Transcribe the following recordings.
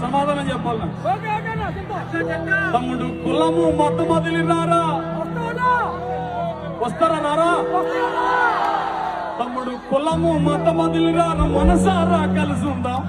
సమాధానం చెప్పాలి. తమ్ముడు కులము మతం వదిలి రారా, వస్తారా రారా? తమ్ముడు కులము మతం వదిలి రారా, మనసారా కలిసి ఉందాం.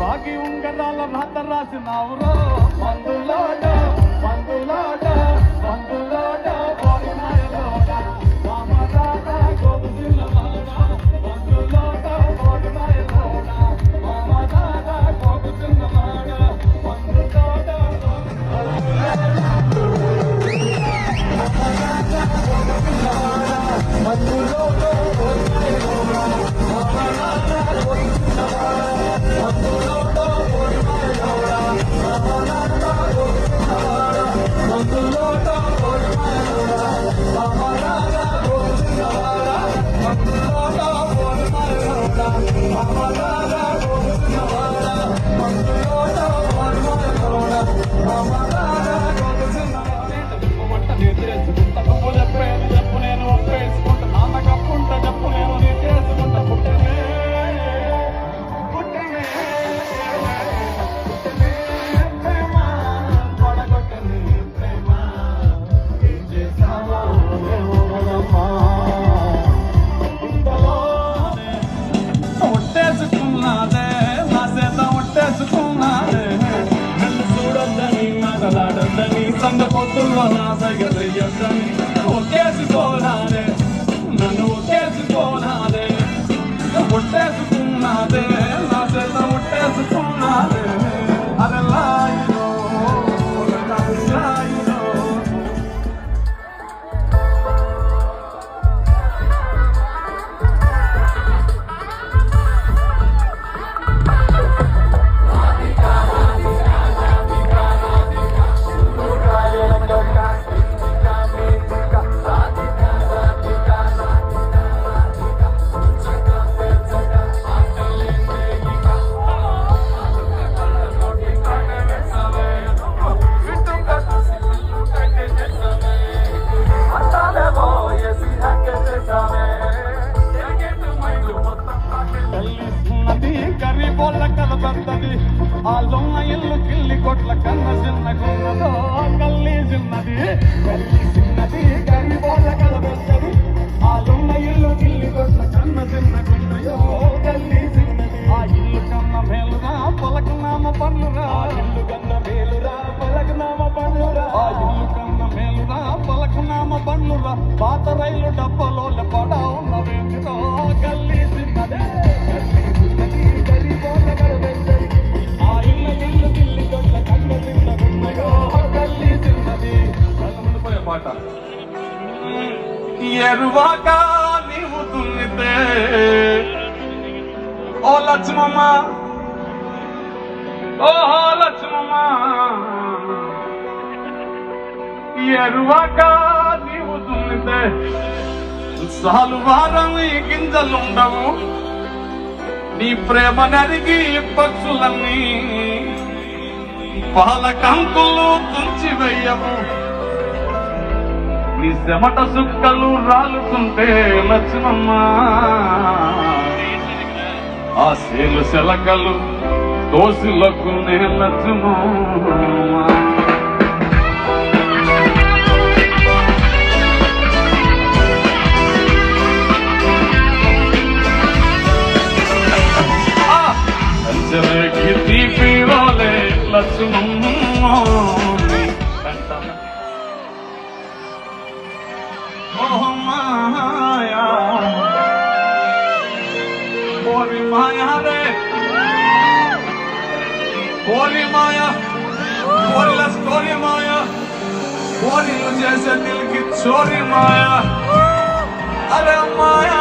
రాగి ఉంగరాల రాత రాసినావురో మందులోడ మందులోడ మందులోడ బోడిమాయలోడ మామదాద గోగుసిల్లవాడ మందులోడ బోడిమాయలోడ మామదాద గోగుసిల్లవాడ మందులోడ ఒకేసుకోనాదే నన్ను ఒకేసుకోనాదే ఒట్టేసుకున్నాదే నా చేత ఒట్టేసుకున్నాదే అరే లాయిలో లాయిలో ఆ లొంగ ఇల్లు కిల్లి కొట్ల కన్న చిన్నగున్నదో కల్లి చిన్నది కల్లి చిన్నది గరిబోళ్ళ కలబెద్దది ఆ లొంగ ఇల్లు కిల్లి కొట్ల కన్న చిన్నగున్నదో కల్లి చిన్నది ఆ ఇల్లు కన్న మేలురా పలకనామ పన్నురా ఇల్లు కన్న మేలురా పలకనామ పన్నురా ఆ ఇల్లు కన్న మేలురా పలకనామ పన్నురా పాత రైలు డబ్బలో పడా ఉన్నవేంటిదో కల్లి చిన్నదే ఎరువాక నీవు దున్నితే ఓ లక్ష్మమ్మ ఓహో లక్ష్మమ్మ ఎరువాక నీవు దున్నితే సాలు వారం ఈ గింజలుండవు నీ ప్రేమ నరిగి పక్షులన్నీ పాల కంకులు తుంచి వెయ్యవు నీ చెమట సుక్కలు రాలుతుంటే లక్ష్మమ్మ ఆ సేలు శలకలు దోసులకు నే లక్ష్మమ్మ తీపి వాలే లక్ష్మమ్మ మాయా ఓరి మాయా రే ఓరి మాయా ఓరి స్టోరీ మాయా ఓరి చేసే దిల్ కి చోరీ మాయా అరే మాయా